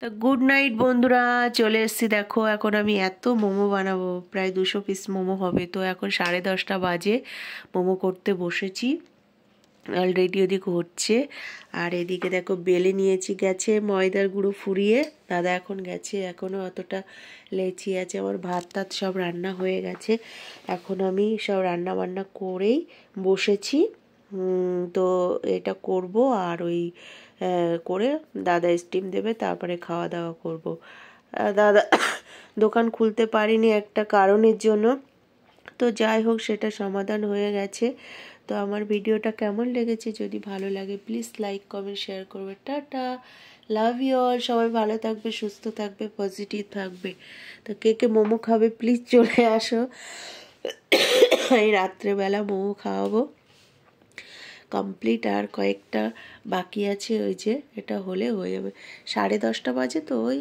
Good night বন্ধুরা, চলে এসেছি। দেখো এখন আমি এত মোমো বানাবো, প্রায় 200 পিস মোমো হবে। তো এখন 10:30 বাজে, মোমো করতে বসেছি। অলরেডি ওদিকে হচ্ছে, আর এদিকে দেখো বেলে নিয়েছি, গেছে ময়দার গুঁড়ো ফুরিয়ে। দাদা এখন গেছে, এখনও অতটা লেচি আছে। আমার ভাত টাত সব রান্না হয়ে গেছে, এখন আমি সব রান্না বান্না করেই বসেছি। তো এটা করব, আর ওই করে দাদা স্টিম দেবে, তারপরে খাওয়া দাওয়া করব। দাদা দোকান খুলতে পারিনি একটা কারণের জন্য, তো যাই হোক সেটা সমাধান হয়ে গেছে। তো আমার ভিডিওটা কেমন লেগেছে, যদি ভালো লাগে প্লিজ লাইক কমেন্ট শেয়ার করবে। টাটা, লাভ ইউ অল। সবাই ভালো থাকবে, সুস্থ থাকবে, পজিটিভ থাকবে। তো কে কে মোমো খাবে প্লিজ চলে আসো। এই রাত্রেবেলা মোমো খাওয়াবো কমপ্লিট, আর কয়েকটা বাকি আছে। ওই যে এটা হলে হয়ে যাবে। 10:30 বাজে, তো ওই